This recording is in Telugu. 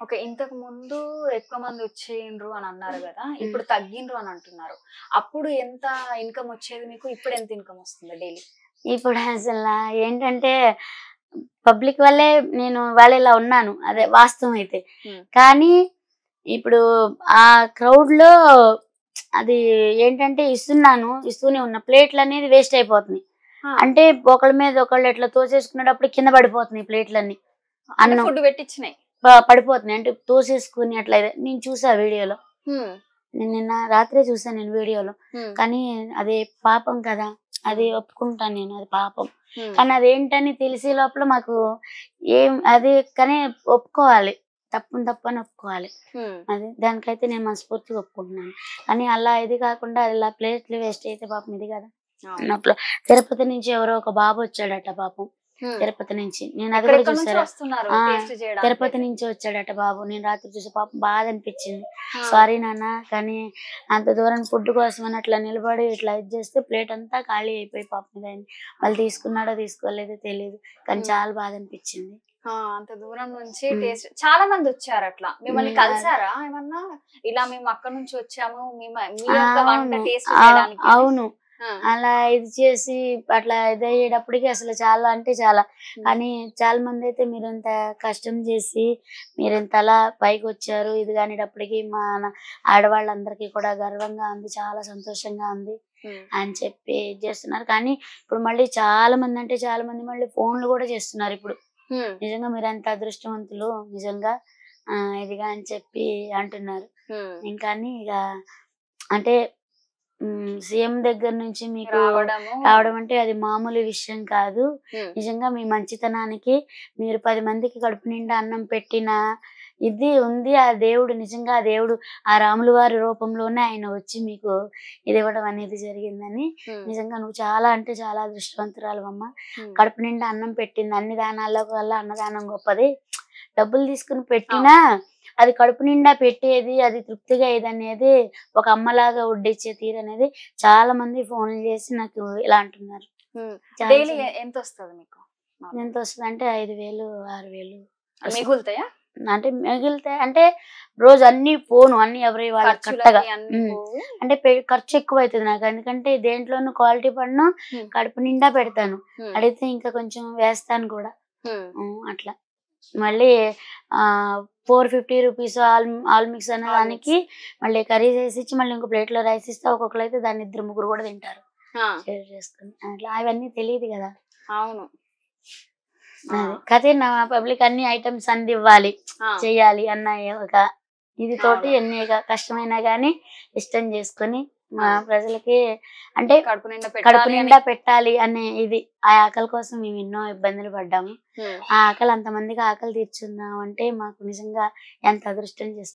ఓకే. ఇంతకు ముందు ఎక్కువ మంది వచ్చేయిండ్రు అని అన్నారు గదా! ఇప్పుడు తగ్గిండ్రు అని అంటున్నారు. అప్పుడు ఎంత ఇన్‌కమ్ వచ్చేది మీకు? ఇప్పుడు ఎంత ఇన్‌కమ్ వస్తుంది డైలీ? ఇప్పుడు అసల ఏంటంటే పబ్లిక్ వల్లే నేను ఇవాళ ఇలా ఉన్నాను. అదే వాస్తవం అయితే. హ్మ్. కానీ ఇప్పుడు ఆ క్రౌడ్‌లో అది ఏంటంటే ఇస్తూనే ఉన్నా. ప్లేట్‌లనేది వేస్ట్ అయిపోతున్నాయి. ఆ! అంటే ఒకళ్ళ మీద ఒకళ్ళు ఇట్లా తోసేసుకునేటప్పుడు కింద పడిపోతున్నాయి ప్లేట్‌లన్నీ. అంటే అన్నం ఫుడ్ పెట్టిచ్చినాయి. పడిపోతున్నాయి. అంటే తోసేసుకొని అట్లా నేను చూసా వీడియోలో. హ్మ్. నేను నిన్న రాత్రే చూసాను నేను వీడియోలో. హ్మ్. కానీ అది పాపం కదా! అది హ్మ్. ఒప్పుకుంటాను నేను. అది పాపం. హ్మ్. కానీ అదేంటని తెలిసే లోపల మాకు అది కానీ ఒప్పుకోవాలి. తప్పుని తప్పని ఒప్పుకోవాలి. హ్మ్. అది దానికైతే నేను మనస్ఫూర్తిగా ఒప్పుకుంటున్నాను. కానీ అలా ఇది కాకుండా ఇలా ప్లేట్లు వేస్ట్ అయితే పాపం ఇది కదా! అవును. అన్నప్పుడు తిరుపతి నుంచి ఎవరో ఒక బాబు వచ్చాడట పాపం. హ్మ్. తిరుపతి నుంచి. నేను అది కూడా ఎక్కడెక్కడి నుంచో చూసారా? వస్తున్నారు ఆ! టేస్ట్ తిరుపతి చేయడానికైతే. నుంచి వచ్చాడట బాబు. నేను రాత్రి చూసి పాపం బాధ అనిపించింది. ఆ! సారీ నాన్న కానీ అంత దూరం ఫుడ్ కోసమని అట్లా నిలబడి ఇట్లా ఇది చేస్తే ప్లేట్ అంతా ఖాళీ అయిపోయి పాపం ఇదయింది. మళ్ళీ తీసుకున్నాడో తీసుకోలేదో తెలీదు. కానీ హ్మ్. చాలా బాధ అనిపించింది. ఆ! అంత దూరం నుంచి హ్మ్. టేస్ట్ చాలా మందొచ్చారట్లా. మిమ్మల్ని అది కలిసారా ఏమన్నా? ఇలా మేము అక్కడి నుంచి వచ్చాము. మీ యొక్క వంట అవును. టేస్ట్ చేయడానికి అని? అవును. ఆ! అలా ఇది చేసి అట్లా ఇదయ్యేటప్పటికి అసలు చాలా అంటే చాలా. హ్మ్. కానీ చాలా మందైతే మీరింత కష్టం చేసి మీరింతలా పైకొచ్చారు. ఇది కానేటప్పటికి ఆడవాళ్ళందరికీ కూడా గర్వంగా ఉంది. చాలా సంతోషంగా ఉంది హ్మ్. అని చెప్పి ఇది చేస్తున్నారు. కానీ ఇప్పుడు మళ్ళీ చాలా మంది అంటే చాలా మంది మళ్ళీ ఫోన్‌లు కూడా చేస్తున్నారిప్పుడు. హ్మ్. నిజంగా మీరెంత అదృష్టవంతులు నిజంగా ఇదిగా అని చెప్పి అంటున్నారు. హ్మ్. ఇంకాని అంటే సీఎం దగ్గర నుంచి మీకు రావడము. రావడం అంటే అది మామూలు విషయం కాదు. హ్మ్. నిజంగా మీ మంచితనానికి మీరు 10 మందికి కడుపు నిండా అన్నం పెట్టిన ఇది ఉంది. ఆ దేవుడు నిజంగా ఆ దేవుడు ఆ రాముల వారి రూపంలోనే ఆయన వచ్చి మీకు ఇది ఇవ్వడం అనేది జరిగిందని హ్మ్. నిజంగా నువ్వు చాలా అంటే చాలా అదృష్టవంతురాలివమ్మ. హ్మ్. కడుపు నిండా అన్నం పెట్టింది. అన్ని దానాల్లో కల్లా అన్నదానం గొప్పది. డబ్బులు తీసుకొని పెట్టినా అవును. అది కడుపు నిండా పెట్టేది, అది తృప్తిగా ఇదనేది ఒక అమ్మలాగా వడ్డిచ్చే తీరనేది చాలా మంది ఫోన్‌లు చేసి నాకు ఇలా అంటున్నారు. హ్మ్. చాలా డైలీ చాలా ఎంతొస్తది మీకు? నార్మల్ ఎంతొస్తదంటే 5,000, 6,000 వస్తది. మిగులుతాయా? అంటే మిగిలితే అంటే రోజు అన్నీ పోను. అన్నీ ఎవరియి వాళ్ళకి కట్టగా. ఖర్చులకి అన్నీ పోవు. అంటే ఖర్చు ఎక్కువైతది నాకు. ఎందుకంటే దేంట్లోనూ క్వాలిటీ పడను. హ్మ్. కడుపు నిండా పెడతాను. హ్మ్. అడిగితే ఇంకా కొంచెం వేస్తాను కూడా. హ్మ్. అట్లా. మళ్ళీ 450 రూపీస్ ఆల్ మిక్స్ అనే ఆల్ మిక్స్. దానికి మళ్ళీ కర్రీ చేసిచ్చి మళ్ళీ ఇంకో ప్లేట్‌లో రైస్ ఇస్తే ఒక్కొక్కళ్ళైతే దాన్ని ఇద్దరు, ముగ్గురు కూడా తింటారు. ఆ! షేర్ చేసుకొని. అట్లా అవన్నీ తెలీదు గదా! అవును. ఆ! అది. కాతే నా పబ్లిక్ అన్ని ఐటెమ్స్ అందివ్వాలి. ఆ! చెయ్యాలి అన్న ఒక ఇది తోటి అవును. ఎన్ని కష్టమైనా గానీ ఇష్టం చేసుకొని మా అవును. ప్రజలకి అంటే కడుపు నిండా కడుపు పెట్టాలి అని. నిండా పెట్టాలి అనే ఇది. ఆ ఆకలి కోసం మేము ఎన్నో ఇబ్బందులు పడ్డాము. హ్మ్. ఆ ఆకలి అంతమందికి ఆకలి తీర్చున్నామంటే మాకు నిజంగా ఎంత అదృష్టం